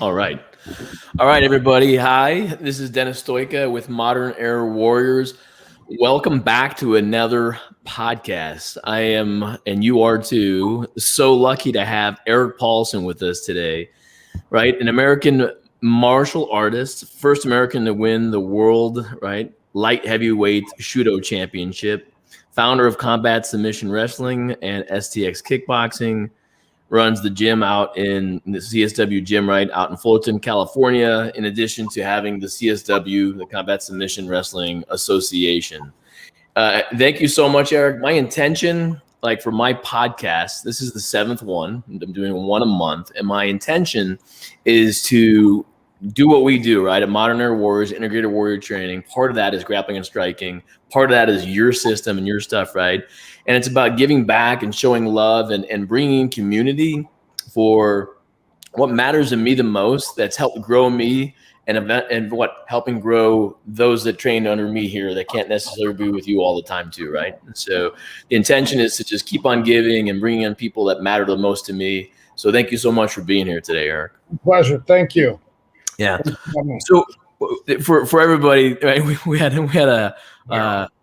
All right. All right, everybody. Hi, this is Dennis Stoica with Modern Era Warriors. Welcome back to another podcast. I am, and you are too, so lucky to have Eric Paulson with us today, right? An American martial artist, first American to win the world, right, light heavyweight Shudo championship, founder of Combat Submission Wrestling and SDX Kickboxing, runs the gym out in the CSW gym, right, out in Fullerton, California, in addition to having the CSW, the Combat Submission Wrestling Association. Thank you so much, Eric. My intention, like for my podcast, this is the 7th one. I'm doing one a month. And my intention is to do what we do, right? At Modern Era Warriors, Integrated Warrior Training. Part of that is grappling and striking. Part of that is your system and your stuff, right? And it's about giving back and showing love and bringing community for what matters to me the most. That's helped grow me and what helping grow those that train under me here that can't necessarily be with you all the time too, right? And so the intention is to just keep on giving and bringing in people that matter the most to me. So thank you so much for being here today, Eric. Pleasure. Thank you. Yeah. So for everybody, right, we had a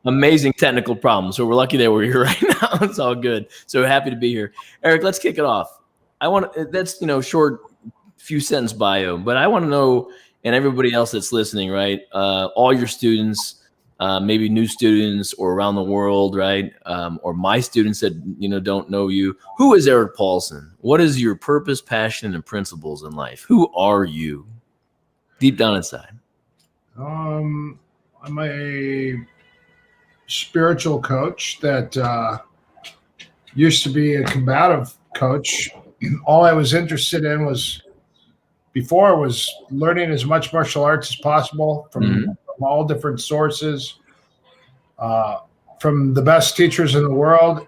amazing technical problem. So we're lucky that we're here right now. It's all good. So happy to be here. Eric, let's kick it off. That's short few sentence bio, but I want to know, and everybody else that's listening, right? All your students, maybe new students or around the world, right? Or my students that don't know you. Who is Eric Paulson? What is your purpose, passion, and principles in life? Who are you? Deep down inside. I'm a spiritual coach that used to be a combative coach. All I was interested in was learning as much martial arts as possible from all different sources, from the best teachers in the world,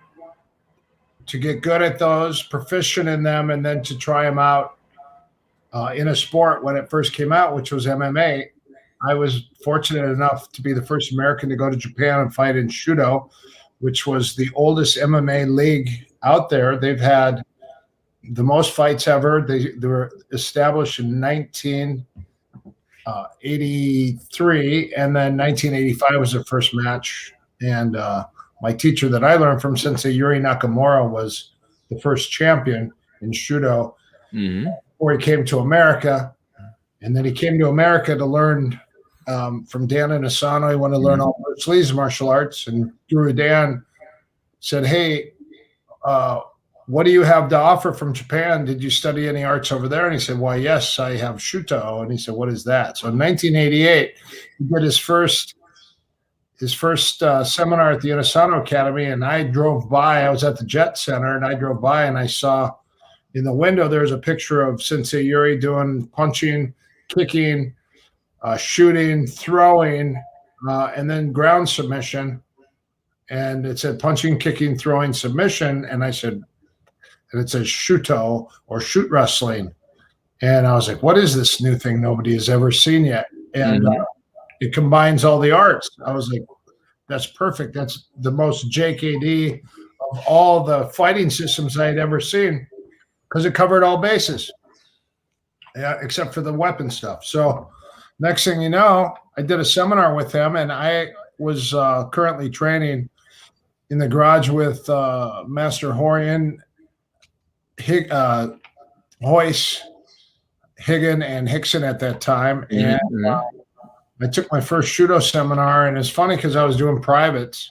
to get good at those, proficient in them, and then to try them out in a sport when it first came out, which was MMA. I was fortunate enough to be the first American to go to Japan and fight in Shudo, which was the oldest MMA league out there. They've had the most fights ever. They were established in 1983, and then 1985 was their first match. And my teacher that I learned from, Sensei Yuri Nakamura, was the first champion in Shudo before he came to America. And then he came to America to learn from Dan Inosanto. He wanted to learn all Bruce Lee's martial arts. And Guru Dan said, hey, what do you have to offer from Japan? Did you study any arts over there? And he said, why, yes, I have Shuto. And he said, what is that? So in 1988, he did his first seminar at the Inosanto Academy. And I drove by. I was at the Jet Center, and I drove by, and I saw in the window there's a picture of Sensei Yuri doing punching, kicking, shooting, throwing, and then ground submission. And it said punching, kicking, throwing, submission. And I said, and it says Shuto, or shoot wrestling. And I was like, what is this new thing nobody has ever seen yet? And it combines all the arts. I was like, that's perfect. That's the most JKD of all the fighting systems I had ever seen, because it covered all bases, except for the weapon stuff. So next thing you know, I did a seminar with him, and I was currently training in the garage with Master Horian, Hoyce, Higgin, and Hickson at that time. And I took my first Shudo seminar, and it's funny because I was doing privates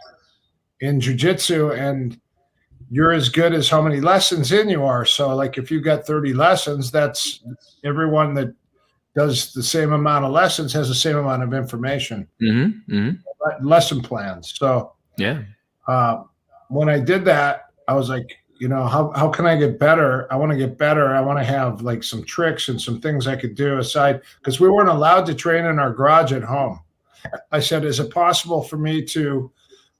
in jiu-jitsu, and you're as good as how many lessons in you are. So like if you got 30 lessons, that's everyone that does the same amount of lessons has the same amount of information, lesson plans. So yeah, when I did that, I was like, how can I get better? I want to get better. I want to have like some tricks and some things I could do aside, because we weren't allowed to train in our garage at home. I said, is it possible for me to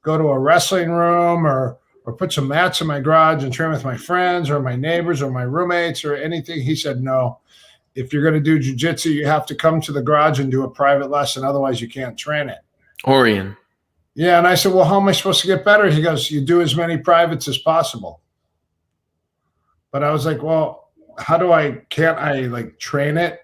go to a wrestling room or put some mats in my garage and train with my friends or my neighbors or my roommates or anything? He said, no, if you're going to do jiu-jitsu, you have to come to the garage and do a private lesson. Otherwise you can't train it. Orion. Yeah. And I said, well, how am I supposed to get better? He goes, you do as many privates as possible. But I was like, well, can't I like train it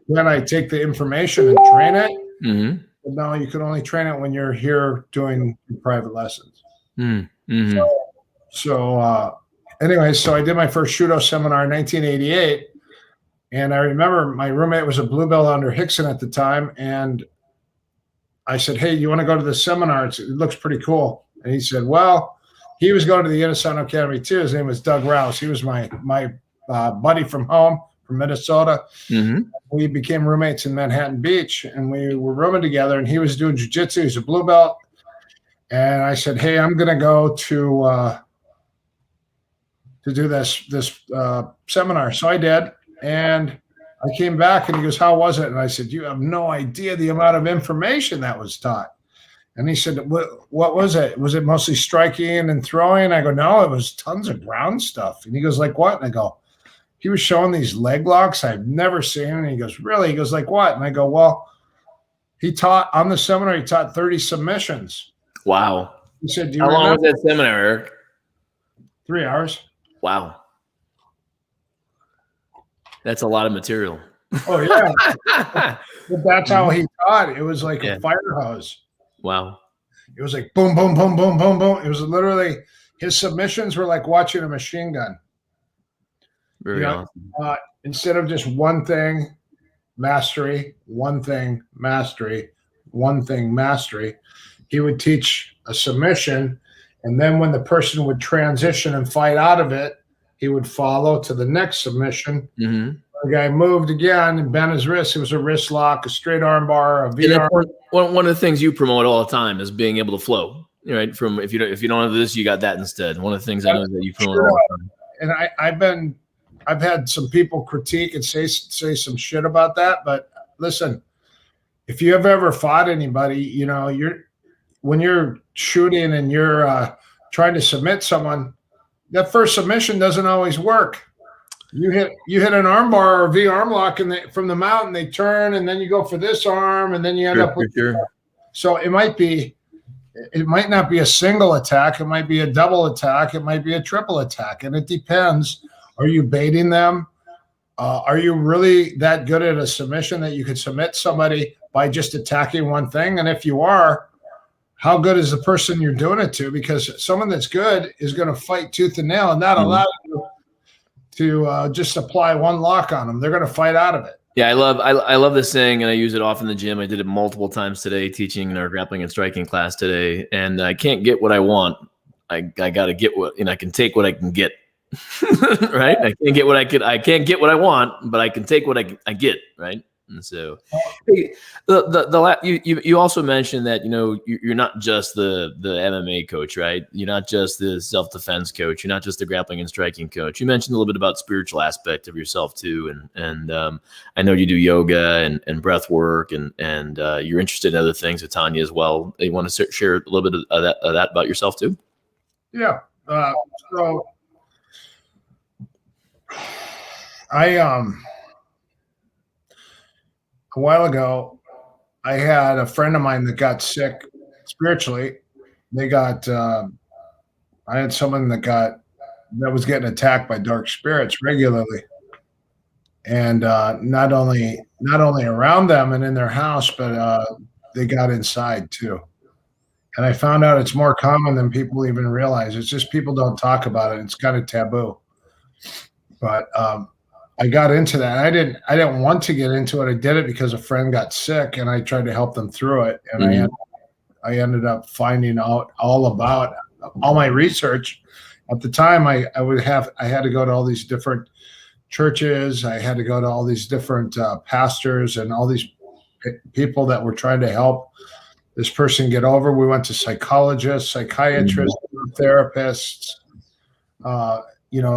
then I take the information and train it. Mm-hmm. But no, you can only train it when you're here doing private lessons. Mm-hmm. So anyway, so I did my first Shudo seminar in 1988. And I remember my roommate was a blue belt under Hickson at the time. And I said, hey, you want to go to the seminar? It looks pretty cool. And he said, well, he was going to the Inosanto Academy too. His name was Doug Rouse. He was my buddy from home, from Minnesota. Mm-hmm. We became roommates in Manhattan Beach, and we were rooming together, and he was doing jiu-jitsu. He's a blue belt. And I said, hey, I'm going to go to do this seminar. So I did. And I came back, and he goes, how was it? And I said, you have no idea the amount of information that was taught. And he said, what was it? Was it mostly striking and throwing? I go, no, it was tons of ground stuff. And he goes, like what? And I go, he was showing these leg locks I've never seen. And he goes, really? He goes, like what? And I go, well, he taught on the seminar, he taught 30 submissions. Wow. He said, how long was that seminar, Eric? 3 hours. Wow. That's a lot of material. Oh, yeah. But that's how he taught. It was like a fire hose. Wow. It was like boom, boom, boom, boom, boom, boom. It was literally, his submissions were like watching a machine gun. Very awesome. Instead of just one thing, mastery, one thing, mastery, one thing, mastery, he would teach a submission. And then when the person would transition and fight out of it, he would follow to the next submission. Mm-hmm. The guy moved again and bent his wrist. It was a wrist lock, a straight arm bar, a V arm. One of the things you promote all the time is being able to flow. Right? From if you don't have this, you got that instead. One of the things I know that you promote all the time. And I've had some people critique and say some shit about that. But listen, if you have ever fought anybody, when you're shooting and you're trying to submit someone, that first submission doesn't always work. You hit an arm bar or V arm lock, and from the mount, and they turn, and then you go for this arm, and then you end up with. Sure. So it might not be a single attack. It might be a double attack. It might be a triple attack, and it depends. Are you baiting them? Are you really that good at a submission that you could submit somebody by just attacking one thing? And if you are, how good is the person you're doing it to? Because someone that's good is going to fight tooth and nail and not allow you to just apply one lock on them. They're going to fight out of it. Yeah, I love this saying, and I use it often in the gym. I did it multiple times today, teaching in our grappling and striking class today. And I can't get what I want. I got to get what, I can take what I can get. Right? I can't get what I want, but I can take what I get. Right? And so, hey, you also mentioned that you're not just the MMA coach, right? You're not just the self-defense coach. You're not just the grappling and striking coach. You mentioned a little bit about spiritual aspect of yourself too, and I know you do yoga and breath work, and you're interested in other things with Tanya as well. You want to share a little bit of that about yourself too? Yeah. So a while ago, I had a friend of mine that got sick spiritually. I had someone that was getting attacked by dark spirits regularly. And not only around them and in their house, but they got inside too. And I found out it's more common than people even realize. It's just people don't talk about it. It's kind of taboo. But I got into that. I didn't want to get into it. I did it because a friend got sick, and I tried to help them through it. And I ended up finding out all about all my research. At the time, I had to go to all these different churches. I had to go to all these different pastors and all these people that were trying to help this person get over. We went to psychologists, psychiatrists, therapists.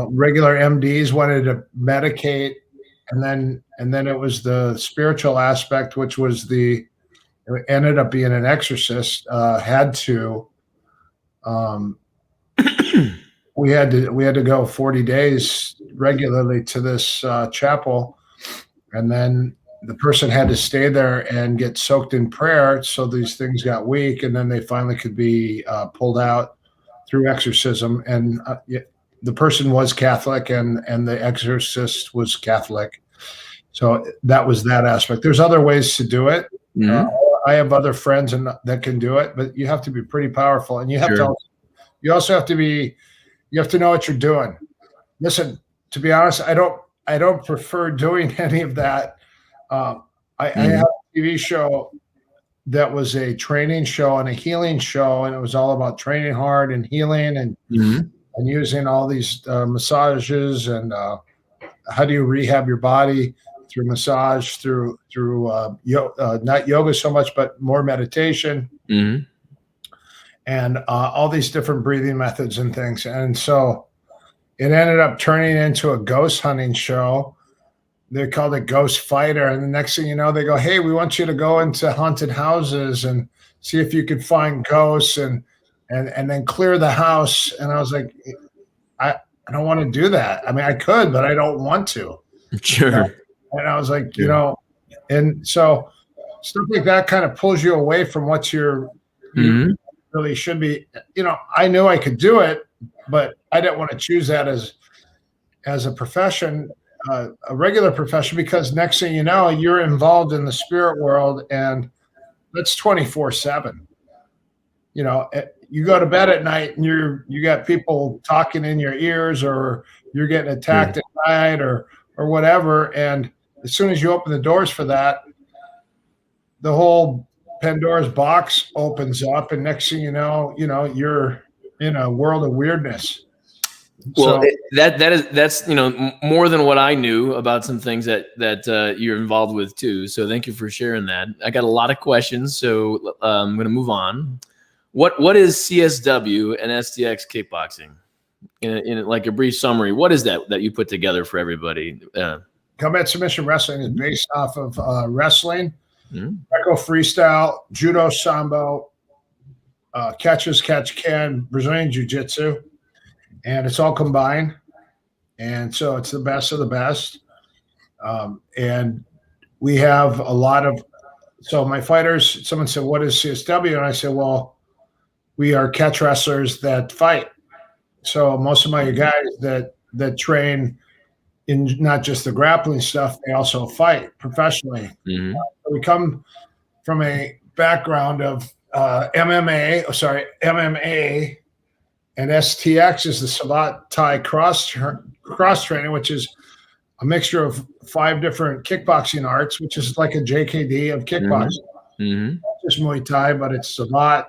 Regular MDs wanted to medicate, and then it was the spiritual aspect, which was it ended up being an exorcist. We had to go 40 days regularly to this chapel, and then the person had to stay there and get soaked in prayer. So these things got weak, and then they finally could be pulled out through exorcism. And the person was Catholic, and the exorcist was Catholic. So that was that aspect. There's other ways to do it. I have other friends that can do it, but you have to be pretty powerful, and you have to. You also have to be. You have to know what you're doing. Listen, to be honest, I don't prefer doing any of that. I have a TV show that was a training show and a healing show, and it was all about training hard and healing and using all these massages and how do you rehab your body through massage, through not yoga so much, but more meditation, and all these different breathing methods and things. And so it ended up turning into a ghost hunting show. They called it Ghost Fighter. And the next thing you know, they go, hey, we want you to go into haunted houses and see if you could find ghosts and then clear the house. And I was like, I don't want to do that. I mean, I could, but I don't want to. Sure. You know? And I was like, you know, and so stuff like that kind of pulls you away from what you really should be. You know, I knew I could do it, but I didn't want to choose that as a profession. A regular profession, because next thing you know, you're involved in the spirit world, and that's 24/7. You know, you go to bed at night and you got people talking in your ears, or you're getting attacked at night, or whatever. And as soon as you open the doors for that, the whole Pandora's box opens up, and next thing you know, you're in a world of weirdness. Well, so, that's more than what I knew about some things that you're involved with too. So thank you for sharing that. I got a lot of questions, so I'm going to move on. What is CSW and SDX kickboxing? In like a brief summary, what is that you put together for everybody? Combat submission wrestling is based off of wrestling, Greco freestyle, judo, sambo, catch-can, Brazilian jiu-jitsu. And it's all combined. And so it's the best of the best. And we have a lot of, so my fighters, someone said, what is CSW? And I said, well, we are catch wrestlers that fight. So most of my guys that train in not just the grappling stuff, they also fight professionally. We come from a background of MMA, and STX is the Sabat Thai cross training, which is a mixture of 5 different kickboxing arts, which is like a JKD of kickboxing. Not just Muay Thai, but it's Sabat,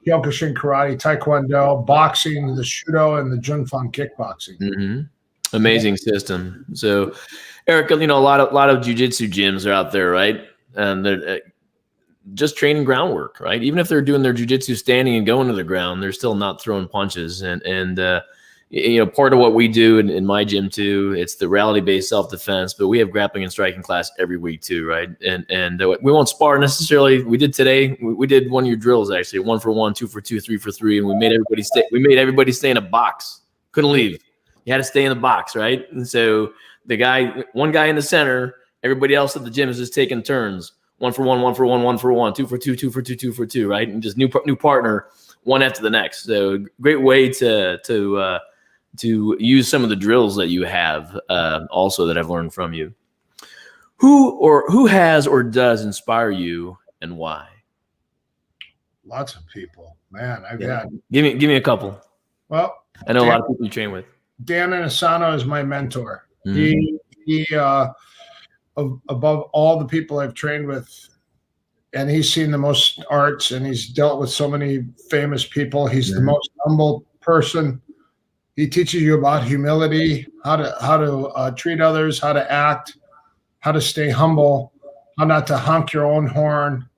Kyokushin karate, Taekwondo, boxing, the Shudo, and the Junfan kickboxing. Amazing system. So, Eric, a lot of jiu-jitsu gyms are out there, right? And they're just training groundwork, right? Even if they're doing their jiu-jitsu standing and going to the ground, they're still not throwing punches. And part of what we do in my gym too, it's the reality-based self-defense, but we have grappling and striking class every week too, right? And we won't spar necessarily. We did today. We did one of your drills actually, 1 for 1, 2 for 2, 3 for 3, and we made everybody stay. We made everybody stay in a box. Couldn't leave. You had to stay in the box, right? And so one guy in the center, everybody else at the gym is just taking turns. 1 for 1, 1 for 1, 1 for 1, 2 for 2, 2 for 2, 2 for 2, right? And just new partner, one after the next. So great way to use some of the drills that you have also that I've learned from you. Who has or does inspire you, and why? Lots of people, man. I've got. Give me a couple. Well, I know a lot of people you train with. Dan Asano is my mentor. He above all the people I've trained with, and he's seen the most arts, and he's dealt with so many famous people. He's the most humble person. He teaches you about humility, how to treat others, how to act, how to stay humble, how not to honk your own horn,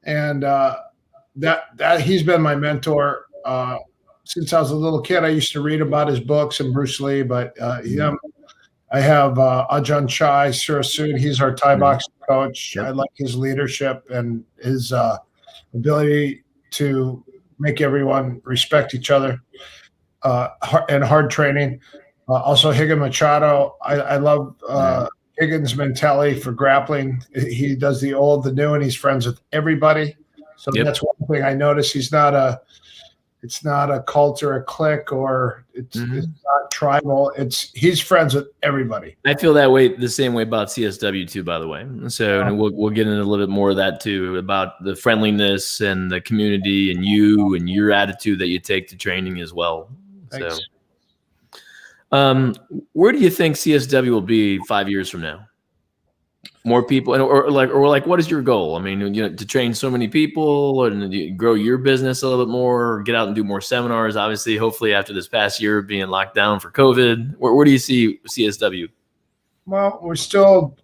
and that he's been my mentor since I was a little kid. I used to read about his books and Bruce Lee, but I have Ajahn Chai Surasud. He's our Thai boxing coach. I like his leadership and his ability to make everyone respect each other, and hard training. Also, Higgin Machado. I love Higgins' mentality for grappling. He does the old, the new, and he's friends with everybody. So that's one thing I noticed. He's not It's not a cult or a clique, or it's not tribal. He's friends with everybody. I feel that way, the same way about CSW too, by the way. So and we'll get into a little bit more of that too, about the friendliness and the community and you and your attitude that you take to training as well. Thanks. So, where do you think CSW will be 5 years from now? More people, or like, what is your goal? I mean, to train so many people and grow your business a little bit more, or get out and do more seminars. Obviously, hopefully, after this past year being locked down for COVID, where do you see CSW? Well, we're still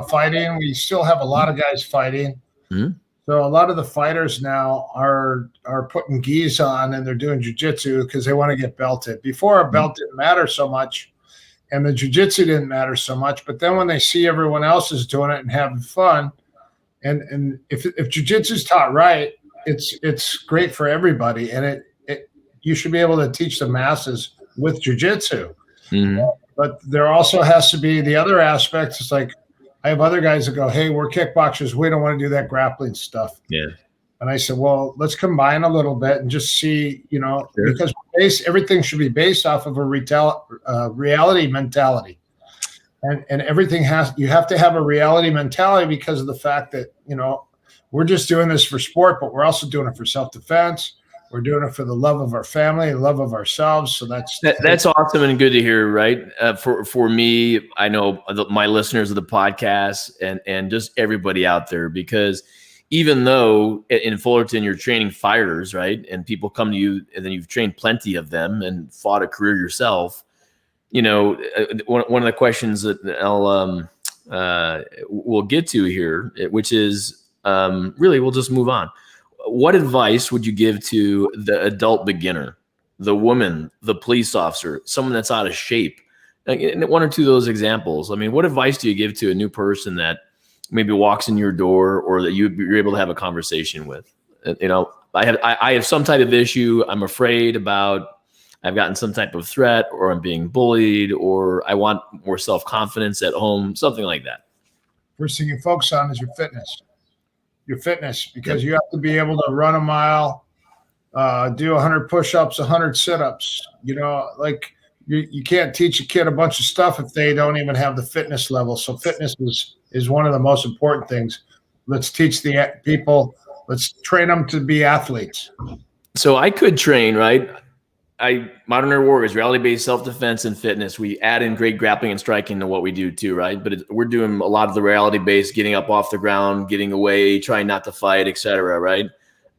fighting. We still have a lot of guys fighting. Mm-hmm. So a lot of the fighters now are putting gis on, and they're doing jiu-jitsu because they want to get belted. Before, a belt didn't matter so much, and the jiu-jitsu didn't matter so much. But then when they see everyone else is doing it and having fun, and if jiu-jitsu is taught right, it's great for everybody, and you should be able to teach the masses with jiu-jitsu. Mm-hmm. But there also has to be the other aspects. It's like I have other guys that go, "Hey, we're kickboxers. We don't want to do that grappling stuff." Yeah. And I said, "Well, let's combine a little bit and just see, because everything should be based off of a reality mentality, and everything you have to have a reality mentality because of the fact that we're just doing this for sport, but we're also doing it for self-defense. We're doing it for the love of our family, the love of ourselves. So that's awesome and good to hear, right? For me, I know my listeners of the podcast and just everybody out there, because even though in Fullerton you're training fighters, right, and people come to you, and then you've trained plenty of them and fought a career yourself, one of the questions that we'll get to here, which is really, we'll just move on. What advice would you give to the adult beginner, the woman, the police officer, someone that's out of shape? One or two of those examples. I mean, what advice do you give to a new person that maybe walks in your door, or that you're able to have a conversation with? I have some type of issue. I'm afraid about, I've gotten some type of threat, or I'm being bullied, or I want more self-confidence at home, something like that. First thing you focus on is your fitness. Because you have to be able to run a mile, do 100 push-ups, 100 sit-ups. You can't teach a kid a bunch of stuff if they don't even have the fitness level. So fitness is one of the most important things. Let's teach the people. Let's train them to be athletes. So I could train, right? Modern Air Warriors, reality-based self-defense and fitness. We add in great grappling and striking to what we do too, right? But we're doing a lot of the reality-based, getting up off the ground, getting away, trying not to fight, etc., right?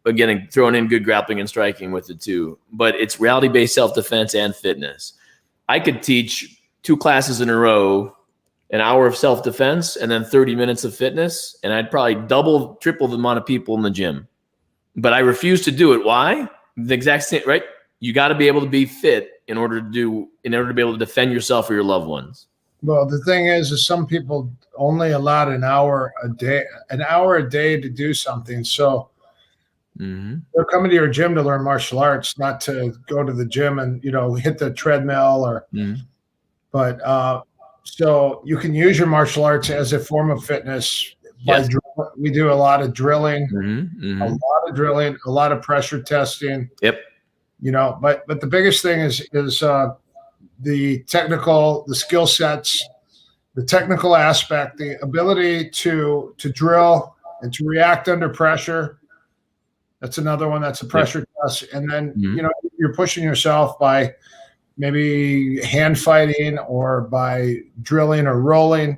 But getting throwing in good grappling and striking with it too. But it's reality-based self-defense and fitness. I could teach 2 classes in a row, an hour of self-defense and then 30 minutes of fitness, and I'd probably double, triple the amount of people in the gym. But I refuse to do it. Why? The exact same, right? You got to be able to be fit in order to be able to defend yourself or your loved ones. Well, the thing is some people only allowed an hour a day to do something. So they're coming to your gym to learn martial arts, not to go to the gym and, hit the treadmill or, but so you can use your martial arts as a form of fitness. Yes. We do a lot of drilling, a lot of pressure testing. Yep. But the biggest thing is the technical, the skill sets, the technical aspect, the ability to drill and to react under pressure. That's another one. That's a pressure test. And then, you're pushing yourself by maybe hand fighting or by drilling or rolling.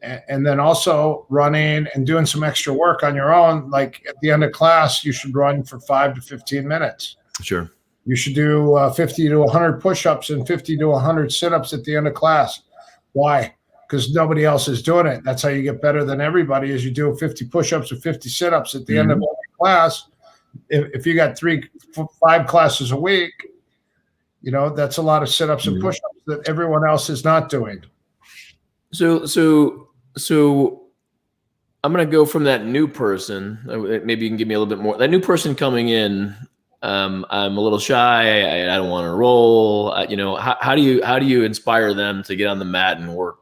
And then also running and doing some extra work on your own. Like at the end of class, you should run for 5 to 15 minutes. Sure. You should do 50 to 100 push-ups and 50 to 100 sit-ups at the end of class. Why? Because nobody else is doing it. That's how you get better than everybody, is you do 50 push-ups or 50 sit-ups at the end of every class. If you got 5 classes a week, that's a lot of sit-ups and push-ups that everyone else is not doing. So I'm going to go from that new person. Maybe you can give me a little bit more. That new person coming in, I'm a little shy. I don't want to roll. How do you inspire them to get on the mat and work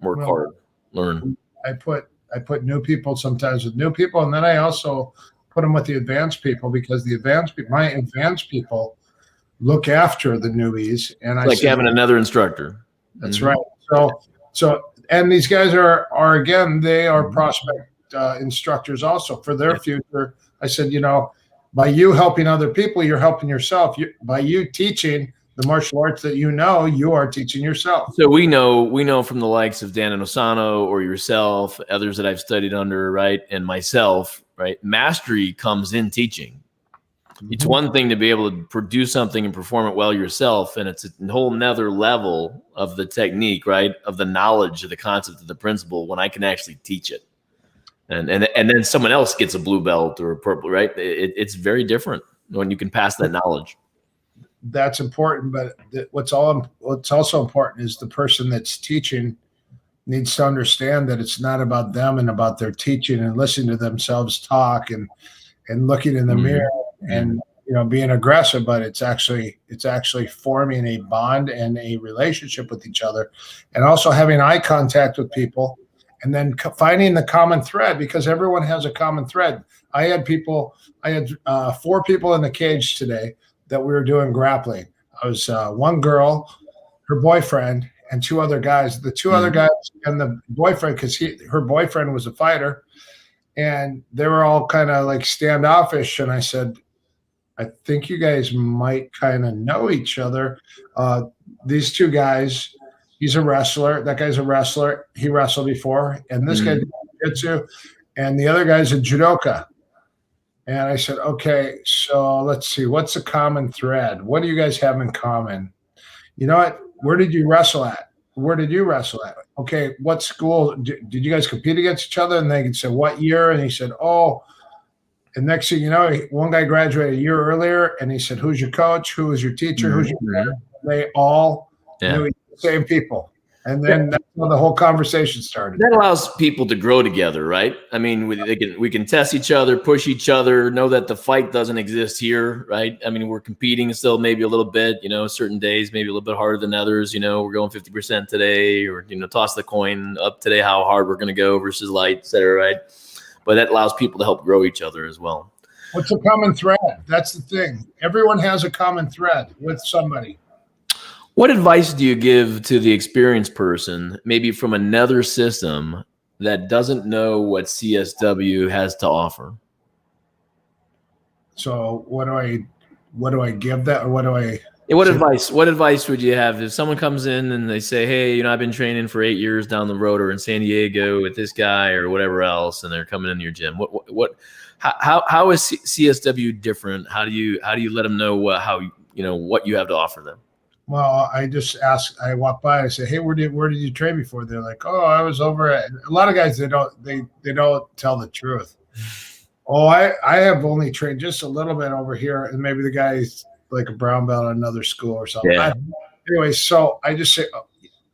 hard, learn? I put new people sometimes with new people, and then I also put them with the advanced people, because my advanced people look after the newbies. And it's like having another instructor. That's right. So, and these guys are again, they are prospect instructors also for their future. I said, by you helping other people, you're helping yourself. By you teaching the martial arts that you are teaching yourself. So we know from the likes of Dan Onosano or yourself, others that I've studied under, right, and myself, right, mastery comes in teaching. It's one thing to be able to produce something and perform it well yourself, and it's a whole nother level of the technique, right, of the knowledge of the concept of the principle when I can actually teach it. And then someone else gets a blue belt or a purple, right? It's very different when you can pass that knowledge. That's important, but what's also important is the person that's teaching needs to understand that it's not about them and about their teaching and listening to themselves talk and looking in the mirror and being aggressive, but it's actually forming a bond and a relationship with each other, and also having eye contact with people, and then finding the common thread, because everyone has a common thread. I had 4 people in the cage today that we were doing grappling. I was one girl, her boyfriend, and 2 other guys. The 2 other guys and the boyfriend, because her boyfriend was a fighter, and they were all kind of like standoffish. And I said, I think you guys might kind of know each other. These 2 guys, he's a wrestler. That guy's a wrestler. He wrestled before. And this guy did jiu-jitsu. And the other guy's a judoka. And I said, okay, so let's see. What's the common thread? What do you guys have in common? You know what? Where did you wrestle at? Where did you wrestle at? Okay, what school? Did you guys compete against each other? And they said, what year? And he said, oh. And next thing you know, one guy graduated a year earlier, and he said, who's your coach? Who was your teacher? Who's your trainer? They all knew the same people. And then that's how the whole conversation started. That allows people to grow together, right? I mean, we can test each other, push each other, know that the fight doesn't exist here, right? I mean, we're competing still maybe a little bit, certain days maybe a little bit harder than others. We're going 50% today, or, toss the coin up today, how hard we're going to go versus light, et cetera, right? But that allows people to help grow each other as well. What's a common thread? That's the thing. Everyone has a common thread with somebody. What advice do you give to the experienced person, maybe from another system, that doesn't know what CSW has to offer? So what do I give that, or what do I? What advice would you have if someone comes in and they say, hey, I've been training for 8 years down the road, or in San Diego with this guy or whatever else, and they're coming into your gym? How is CSW different? How do you let them know what you have to offer them? Well, I walk by, I say, hey, where did you train before? They're like, oh, I was over at, a lot of guys, they don't tell the truth. Oh, I have only trained just a little bit over here, and maybe the guy's like a brown belt at another school or something. Yeah. Anyway, so I just say,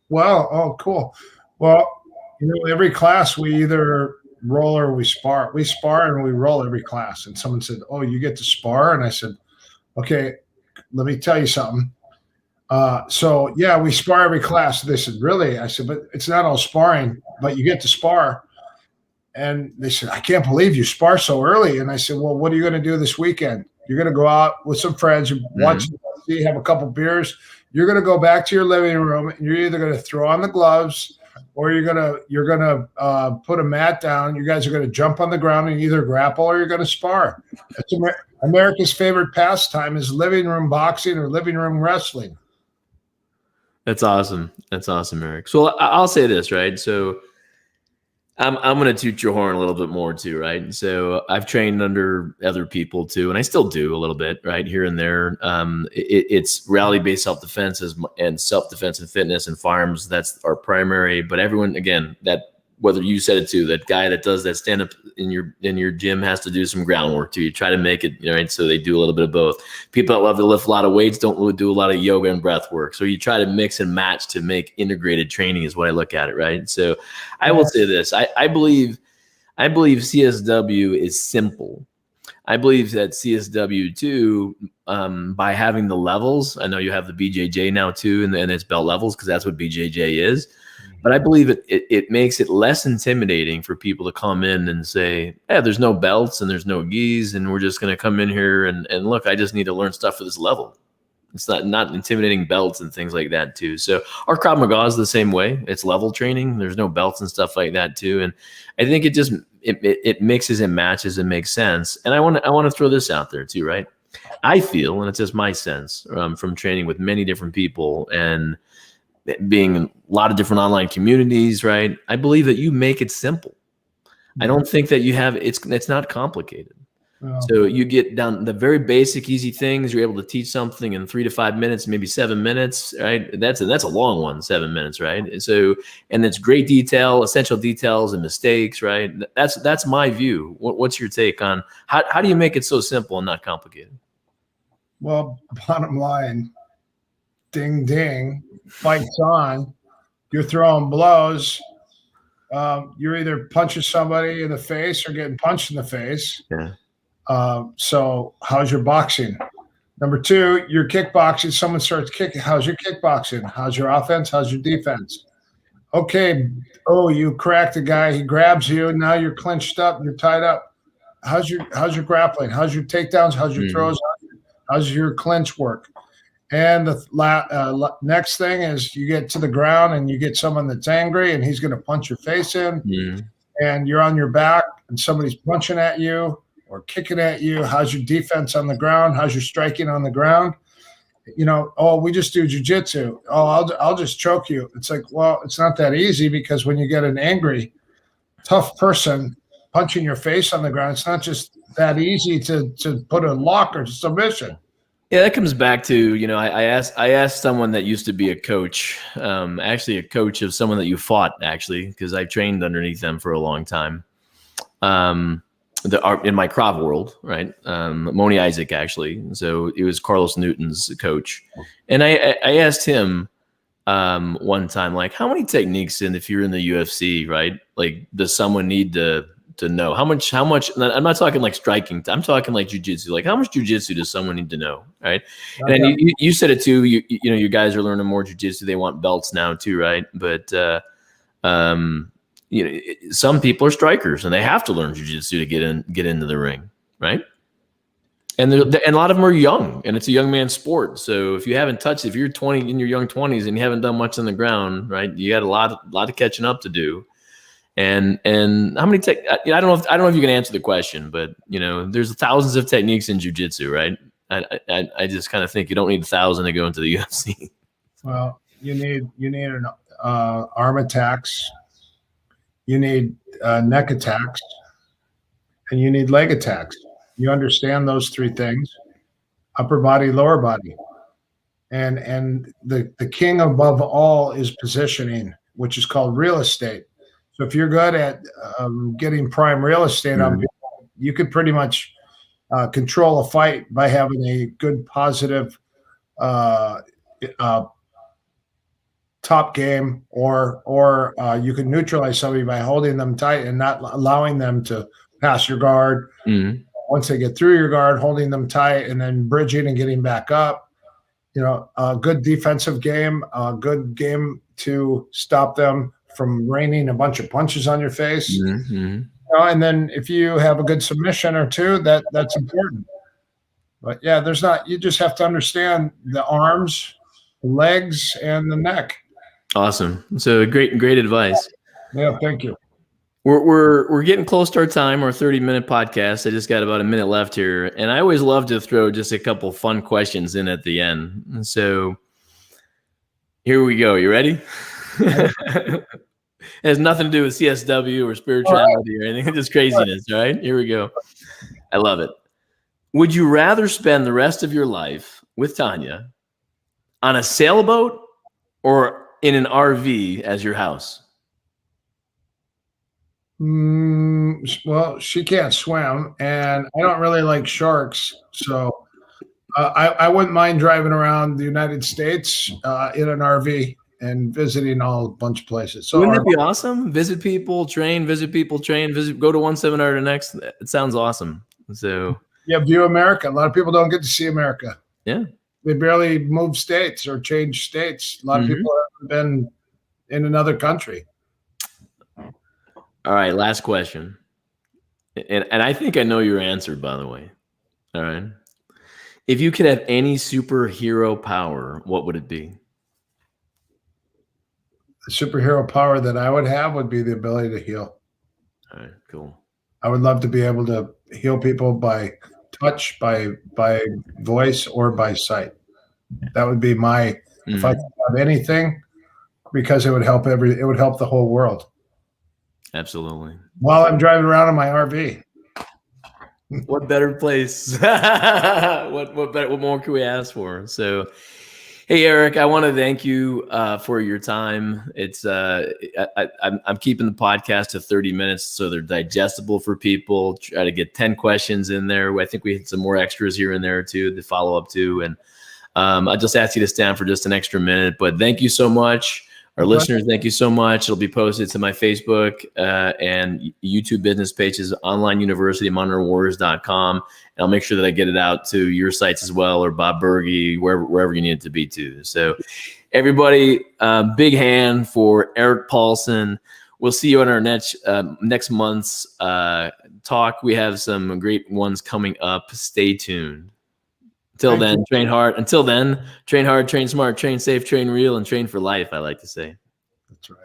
well, oh, cool. Well, every class we either roll or we spar. We spar and we roll every class. And someone said, oh, you get to spar? And I said, okay, let me tell you something. So yeah, we spar every class. They said, really? I said, but it's not all sparring, but you get to spar. And they said, I can't believe you spar so early. And I said, well, what are you going to do this weekend? You're going to go out with some friends, you watch the have a couple beers. You're going to go back to your living room, and you're either going to throw on the gloves, or you're gonna put a mat down. You guys are going to jump on the ground and either grapple or you're going to spar. That's America's favorite pastime is living room boxing or living room wrestling. That's awesome. That's awesome, Eric. So I'll say this, right? So I'm going to toot your horn a little bit more too, right? So I've trained under other people too, and I still do a little bit, right, here and there. It's reality-based self-defense and self-defense and fitness and firearms. That's our primary. But everyone, again, that whether you said it too, that guy that does that stand up in your gym has to do some groundwork too. You try to make it, right? So they do a little bit of both. People that love to lift a lot of weights don't do a lot of yoga and breath work. So you try to mix and match to make integrated training is what I look at it, right? So I will say this. I believe CSW is simple. I believe that CSW too, by having the levels, I know you have the BJJ now too, and its belt levels, because that's what BJJ is. But I believe it makes it less intimidating for people to come in and say, "Yeah, there's no belts and there's no gis, and we're just going to come in here and look. I just need to learn stuff for this level." It's not intimidating belts and things like that too. So our Krav Maga is the same way. It's level training. There's no belts and stuff like that too. And I think it mixes and matches and makes sense. And I want to throw this out there too, right? I feel, and it's just my sense from training with many different people and being in a lot of different online communities, right? I believe that you make it simple. I don't think that you have it's not complicated. So you get down the very basic, easy things. You're able to teach something in 3 to 5 minutes, maybe 7 minutes, right? That's a long one, 7 minutes, right? And it's great detail, essential details and mistakes, right? That's my view. What's your take on how do you make it so simple and not complicated? Well, bottom line, ding, ding, fights on. You're throwing blows. You're either punching somebody in the face or getting punched in the face. Yeah. So how's your boxing? Number two, you're kickboxing. Someone starts kicking. How's your kickboxing? How's your offense? How's your defense? Okay. Oh, you cracked a guy. He grabs you. Now you're clenched up. You're tied up. How's your grappling? How's your takedowns? How's your throws? How's your clinch work? And the next thing is you get to the ground and you get someone that's angry and he's going to punch your face in, and you're on your back and somebody's punching at you or kicking at you. How's your defense on the ground? How's your striking on the ground? Oh, we just do jujitsu. Oh, I'll just choke you. It's like, well, it's not that easy, because when you get an angry, tough person punching your face on the ground, it's not just that easy to put a lock or submission. Yeah, that comes back to, I asked someone that used to be a coach, actually a coach of someone that you fought, actually, because I trained underneath them for a long time. In my Krav world, right? Moni Isaac, actually. So it was Carlos Newton's coach. And I asked him one time, like, how many techniques if you're in the UFC, right? Like, does someone need to know? How much, I'm not talking like striking. I'm talking like jujitsu. Like, how much jujitsu does someone need to know, right? Okay. And you said it too. You guys are learning more jujitsu. They want belts now too, right? But some people are strikers and they have to learn jiu-jitsu to get into the ring, right? And a lot of them are young, and it's a young man's sport. So if you haven't touched, if you're 20 in your young 20s and you haven't done much on the ground, right, you got a lot of catching up to do. And how many I don't know if you can answer the question, but there's thousands of techniques in jiu-jitsu, right? I just kind of think you don't need 1,000 to go into the UFC. Well, you need an arm attacks. You need neck attacks, and you need leg attacks. You understand those three things: upper body, lower body, and the king above all is positioning, which is called real estate. So if you're good at getting prime real estate on people, you could pretty much control a fight by having a good, positive top game, or you can neutralize somebody by holding them tight and not allowing them to pass your guard. Once they get through your guard, holding them tight and then bridging and getting back up. A good defensive game, a good game to stop them from raining a bunch of punches on your face. And then if you have a good submission or two, that's important. But yeah, you just have to understand the arms, the legs, and the neck. Awesome. So great advice. Yeah, thank you. We're getting close to our time, our 30-minute podcast. I just got about a minute left here, and I always love to throw just a couple fun questions in at the end. And so here we go. You ready? It has nothing to do with CSW or spirituality or anything. Just craziness, right? Here we go. I love it. Would you rather spend the rest of your life with Tanya on a sailboat or in an RV as your house? Well, she can't swim, and I don't really like sharks, so I wouldn't mind driving around the United States in an RV and visiting a bunch of places. So wouldn't that be awesome? Visit people, train, go to one seminar to the next. It sounds awesome. So yeah, view America. A lot of people don't get to see America. Yeah. They barely move states or change states. A lot of people haven't been in another country. All right, last question. And I think I know your answer, by the way. All right. If you could have any superhero power, what would it be? The superhero power that I would have would be the ability to heal. All right, cool. I would love to be able to heal people by touch, by voice, or by sight. That would be my, if I could have anything, because it would help the whole world. Absolutely. While I'm driving around in my RV. What better place? What more can we ask for? So, hey, Eric, I want to thank you for your time. It's I'm keeping the podcast to 30 minutes so they're digestible for people. Try to get 10 questions in there. I think we had some more extras here and there too to follow up to. And I just asked you to stand for just an extra minute, but thank you so much. Our listeners, thank you so much. It'll be posted to my Facebook and YouTube business pages, Online University, ModernWarriors.com. And I'll make sure that I get it out to your sites as well, or Bob Berge, wherever you need it to be to. So everybody, big hand for Eric Paulson. We'll see you on our next month's talk. We have some great ones coming up. Stay tuned. Until then, train hard. Until then, train hard, train smart, train safe, train real, and train for life, I like to say. That's right.